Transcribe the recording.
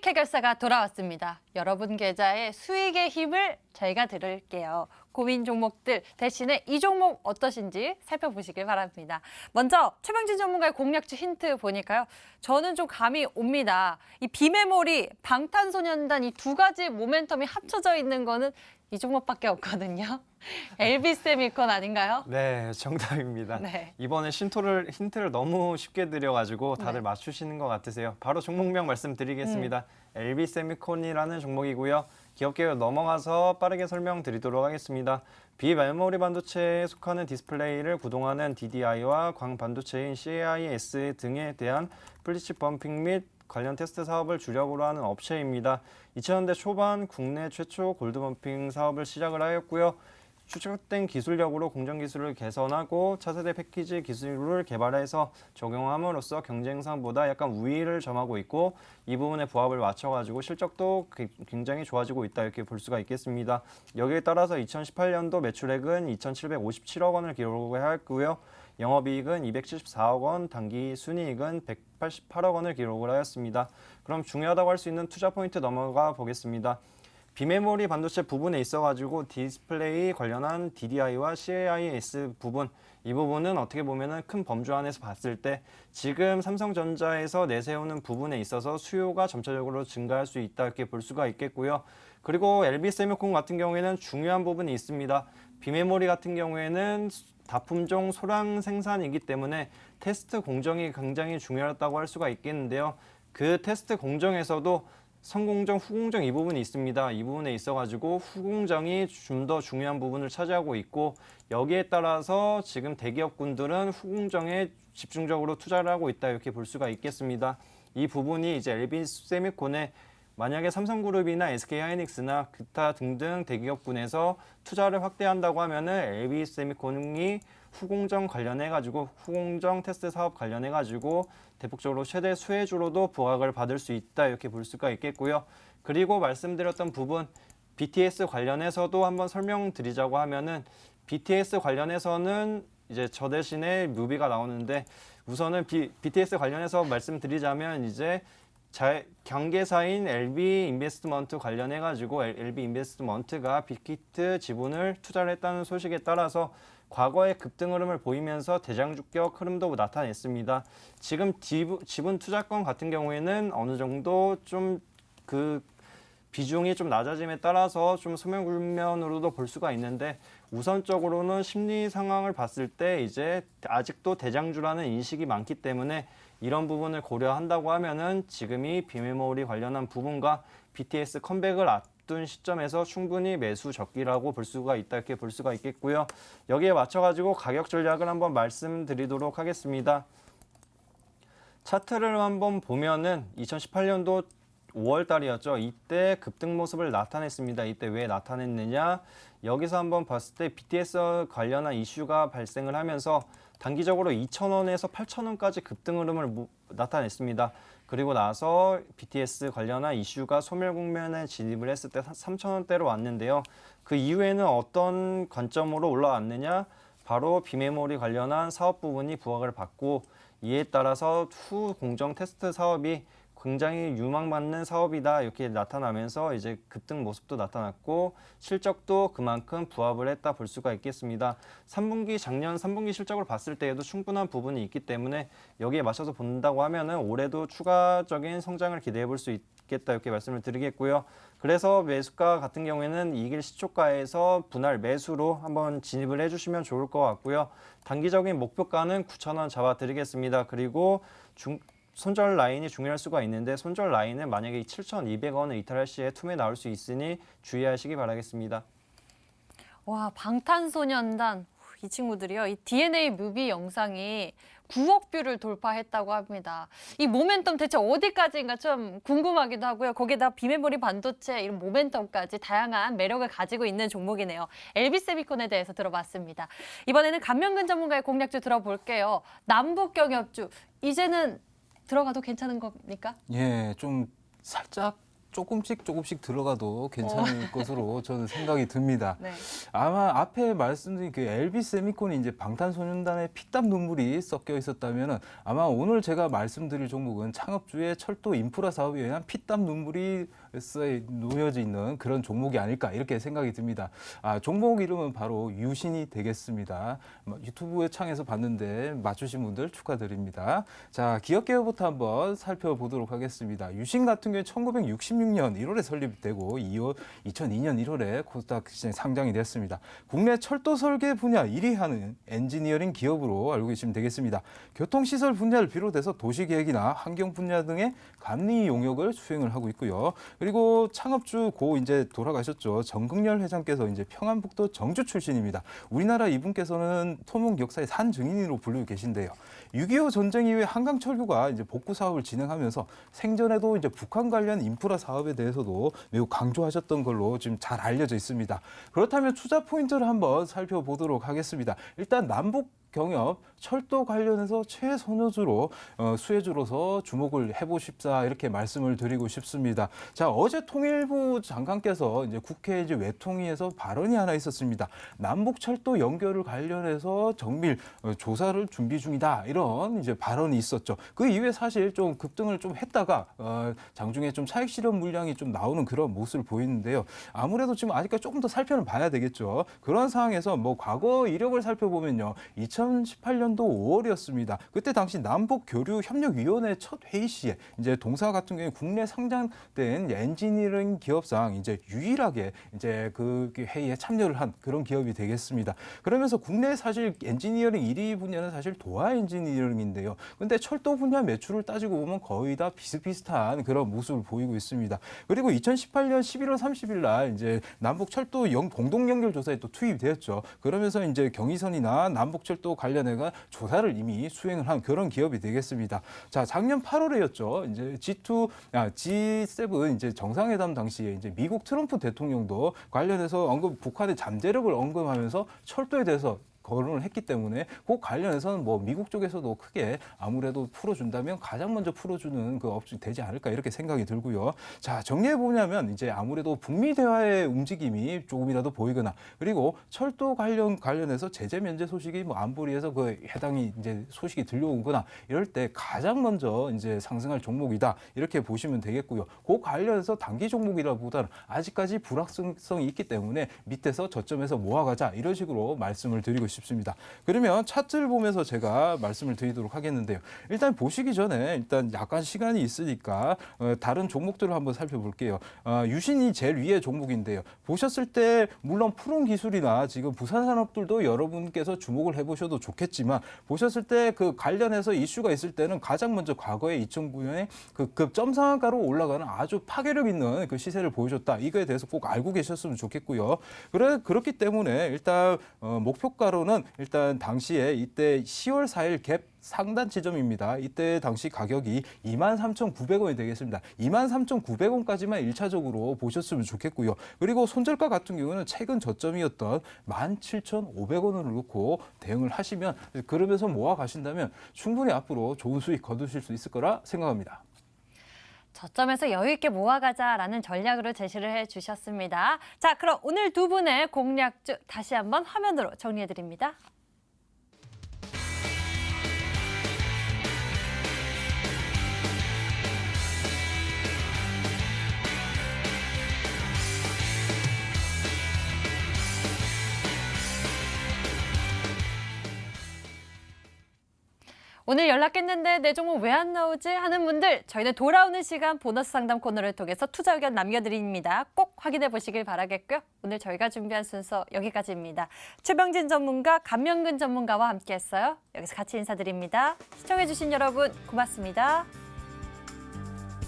수익 해결사가 돌아왔습니다. 여러분 계좌의 수익의 힘을 저희가 들을게요. 고민 종목들 대신에 이 종목 어떠신지 살펴보시길 바랍니다. 먼저 최명진 전문가의 공략주 힌트 보니까요. 저는 좀 감이 옵니다. 이 비메모리, 방탄소년단 이 두 가지 모멘텀이 합쳐져 있는 거는 이 종목밖에 없거든요. LB세미콘 아닌가요? 네, 정답입니다. 네. 이번에 힌트를 너무 쉽게 드려가지고 다들 네. 맞추시는 것 같으세요. 바로 종목명 말씀드리겠습니다. LB세미콘이라는 종목이고요. 기업계로 넘어가서 빠르게 설명드리도록 하겠습니다. 비메모리 반도체에 속하는 디스플레이를 구동하는 DDI와 광반도체인 CIS 등에 대한 플리치 범핑 및 관련 테스트 사업을 주력으로 하는 업체입니다. 2000년대 초반 국내 최초 골드범핑 사업을 시작을 하였고요. 추적된 기술력으로 공정 기술을 개선하고 차세대 패키지 기술을 개발해서 적용함으로써 경쟁사보다 약간 우위를 점하고 있고 이 부분에 부합을 맞춰가지고 실적도 굉장히 좋아지고 있다 이렇게 볼 수가 있겠습니다. 여기에 따라서 2018년도 매출액은 2,757억 원을 기록하였고요. 영업이익은 274억 원, 당기 순이익은 188억 원을 기록을 하였습니다. 그럼 중요하다고 할 수 있는 투자 포인트 넘어가 보겠습니다. 비메모리 반도체 부분에 있어가지고 디스플레이 관련한 DDI와 CIS 부분, 이 부분은 어떻게 보면은 큰 범주 안에서 봤을 때 지금 삼성전자에서 내세우는 부분에 있어서 수요가 점차적으로 증가할 수 있다 이렇게 볼 수가 있겠고요. 그리고 LB세미콘 같은 경우에는 중요한 부분이 있습니다. 비메모리 같은 경우에는 다품종 소량 생산이기 때문에 테스트 공정이 굉장히 중요하다고 할 수가 있겠는데요. 그 테스트 공정에서도 선공정, 후공정 이 부분이 있습니다. 이 부분에 있어가지고 후공정이 좀 더 중요한 부분을 차지하고 있고 여기에 따라서 지금 대기업군들은 후공정에 집중적으로 투자를 하고 있다 이렇게 볼 수가 있겠습니다. 이 부분이 이제 LB세미콘의 만약에 삼성그룹이나 SK하이닉스나 기타 등등 대기업군에서 투자를 확대한다고 하면은 LB세미콘이 후공정 관련해가지고 후공정 테스트 사업 관련해가지고 대폭적으로 최대 수혜주로도 부각을 받을 수 있다 이렇게 볼 수가 있겠고요. 그리고 말씀드렸던 부분 BTS 관련해서도 한번 설명드리자고 하면은 BTS 관련해서는 이제 저 대신에 뮤비가 나오는데 우선은 BTS 관련해서 말씀드리자면 이제 경계사인 LB 인베스트먼트 관련해가지고 LB 인베스트먼트가 빅히트 지분을 투자를 했다는 소식에 따라서 과거에 급등 흐름을 보이면서 대장주격 흐름도 나타냈습니다. 지금 지분 투자권 같은 경우에는 어느 정도 좀 그 비중이 좀 낮아짐에 따라서 좀 소멸면으로도 볼 수가 있는데 우선적으로는 심리 상황을 봤을 때 이제 아직도 대장주라는 인식이 많기 때문에 이런 부분을 고려한다고 하면은 지금이 비메모리 관련한 부분과 BTS 컴백을 앞둔 시점에서 충분히 매수 적기라고 볼 수가 있다 이렇게 볼 수가 있겠고요. 여기에 맞춰가지고 가격 전략을 한번 말씀드리도록 하겠습니다. 차트를 한번 보면은 2018년도 5월 달이었죠. 이때 급등 모습을 나타냈습니다. 이때 왜 나타냈느냐? 여기서 한번 봤을 때 BTS 관련한 이슈가 발생을 하면서 단기적으로 2,000원에서 8,000원까지 급등 흐름을 나타냈습니다. 그리고 나서 BTS 관련한 이슈가 소멸 국면에 진입을 했을 때 3,000원대로 왔는데요. 그 이후에는 어떤 관점으로 올라왔느냐? 바로 비메모리 관련한 사업 부분이 부각을 받고 이에 따라서 후 공정 테스트 사업이 굉장히 유망맞는 사업이다 이렇게 나타나면서 이제 급등 모습도 나타났고 실적도 그만큼 부합을 했다 볼 수가 있겠습니다. 작년 3분기 실적을 봤을 때에도 충분한 부분이 있기 때문에 여기에 맞춰서 본다고 하면은 올해도 추가적인 성장을 기대해 볼 수 있겠다 이렇게 말씀을 드리겠고요. 그래서 매수가 같은 경우에는 이길 시초가에서 분할 매수로 한번 진입을 해주시면 좋을 것 같고요. 단기적인 목표가는 9,000원 잡아드리겠습니다. 그리고 손절 라인이 중요할 수가 있는데 손절 라인은 만약에 7,200원을 이탈할 시에 툼에 나올 수 있으니 주의하시기 바라겠습니다. 와, 방탄소년단 이 친구들이요. 이 DNA 뮤비 영상이 9억 뷰를 돌파했다고 합니다. 이 모멘텀 대체 어디까지인가 좀 궁금하기도 하고요. 거기다 비메모리 반도체 이런 모멘텀까지 다양한 매력을 가지고 있는 종목이네요. LB세미콘에 대해서 들어봤습니다. 이번에는 감명근 전문가의 공략주 들어볼게요. 남북경협주 이제는 들어가도 괜찮은 겁니까? 예, 좀 살짝 조금씩 들어가도 괜찮을 것으로 저는 생각이 듭니다. 네. 아마 앞에 말씀드린 그 LB 세미콘이 이제 방탄소년단의 피땀 눈물이 섞여 있었다면은 아마 오늘 제가 말씀드릴 종목은 창업주의 철도 인프라 사업에 의한 피땀 눈물이 놓여져 있는 그런 종목이 아닐까 이렇게 생각이 듭니다. 종목 이름은 바로 유신이 되겠습니다. 유튜브 창에서 봤는데 맞추신 분들 축하드립니다. 자, 기업개요부터 한번 살펴보도록 하겠습니다. 유신 같은 경우에 1966년 1월에 설립되고 2002년 1월에 코스닥 시장에 상장이 됐습니다. 국내 철도 설계 분야 1위 하는 엔지니어링 기업으로 알고 계시면 되겠습니다. 교통시설 분야를 비롯해서 도시계획이나 환경 분야 등의 감리 용역을 수행을 하고 있고요. 그리고 창업주 고 이제 돌아가셨죠. 정극렬 회장께서 이제 평안북도 정주 출신입니다. 우리나라 이분께서는 토목 역사의 산 증인으로 불리고 계신데요. 6.25 전쟁 이후에 한강철도가 이제 복구 사업을 진행하면서 생전에도 이제 북한 관련 인프라 사업에 대해서도 매우 강조하셨던 걸로 지금 잘 알려져 있습니다. 그렇다면 투자 포인트를 한번 살펴보도록 하겠습니다. 일단 남북 경협 철도 관련해서 최선호주로 수혜주로서 주목을 해보십사 이렇게 말씀을 드리고 싶습니다. 자, 어제 통일부 장관께서 이제 국회 이제 외통위에서 발언이 하나 있었습니다. 남북 철도 연결을 관련해서 정밀 조사를 준비 중이다 이런 이제 발언이 있었죠. 그 이후에 사실 좀 급등을 좀 했다가 장중에 좀 차익 실현 물량이 좀 나오는 그런 모습을 보이는데요. 아무래도 지금 아직까지 조금 더 살펴는 봐야 되겠죠. 그런 상황에서 뭐 과거 이력을 살펴보면요. 2018년도 5월이었습니다. 그때 당시 남북교류협력위원회 첫 회의 시에 이제 동사 같은 경우에 국내 상장된 엔지니어링 기업상 이제 유일하게 이제 그 회의에 참여를 한 그런 기업이 되겠습니다. 그러면서 국내 사실 엔지니어링 1위 분야는 사실 도화 엔지니어링인데요. 근데 철도 분야 매출을 따지고 보면 거의 다 비슷비슷한 그런 모습을 보이고 있습니다. 그리고 2018년 11월 30일 날 이제 남북 철도 공동 연결 조사에 또 투입이 되었죠. 그러면서 이제 경의선이나 남북 철도 관련해가 조사를 이미 수행을 한 그런 기업이 되겠습니다. 자, 작년 8월에였죠. 이제 G7 이제 정상회담 당시에 이제 미국 트럼프 대통령도 관련해서 북한의 잠재력을 언급하면서 철도에 대해서 거론을 했기 때문에 그 관련해서는 뭐 미국 쪽에서도 크게 아무래도 풀어준다면 가장 먼저 풀어주는 그 업종이 되지 않을까 이렇게 생각이 들고요. 자, 정리해 보냐면 이제 아무래도 북미 대화의 움직임이 조금이라도 보이거나 그리고 철도 관련해서 제재 면제 소식이 뭐 안보리에서 그 해당이 이제 소식이 들려오거나 이럴 때 가장 먼저 이제 상승할 종목이다 이렇게 보시면 되겠고요. 그 관련해서 단기 종목이라보다는 아직까지 불확실성이 있기 때문에 밑에서 저점에서 모아가자 이런 식으로 말씀을 드리고 싶습니다. 그러면 차트를 보면서 제가 말씀을 드리도록 하겠는데요. 일단 보시기 전에 일단 약간 시간이 있으니까 다른 종목들을 한번 살펴볼게요. 유신이 제일 위에 종목인데요. 보셨을 때 물론 푸른 기술이나 지금 부산산업들도 여러분께서 주목을 해보셔도 좋겠지만 보셨을 때 그 관련해서 이슈가 있을 때는 가장 먼저 과거에 2009년에 그 급점상한가로 올라가는 아주 파괴력 있는 그 시세를 보여줬다. 이거에 대해서 꼭 알고 계셨으면 좋겠고요. 그렇기 때문에 일단 목표가로는 일단 당시에 이때 10월 4일 갭 상단 지점입니다. 이때 당시 가격이 23,900원이 되겠습니다. 23,900원까지만 1차적으로 보셨으면 좋겠고요. 그리고 손절가 같은 경우는 최근 저점이었던 17,500원을 놓고 대응을 하시면 그러면서 모아 가신다면 충분히 앞으로 좋은 수익 거두실 수 있을 거라 생각합니다. 저점에서 여유 있게 모아가자라는 전략으로 제시를 해주셨습니다. 자, 그럼 오늘 두 분의 공략주 다시 한번 화면으로 정리해드립니다. 오늘 연락했는데 내 종목 왜 안 나오지 하는 분들 저희는 돌아오는 시간 보너스 상담 코너를 통해서 투자 의견 남겨드립니다. 꼭 확인해 보시길 바라겠고요. 오늘 저희가 준비한 순서 여기까지입니다. 최병진 전문가, 감명근 전문가와 함께했어요. 여기서 같이 인사드립니다. 시청해주신 여러분 고맙습니다.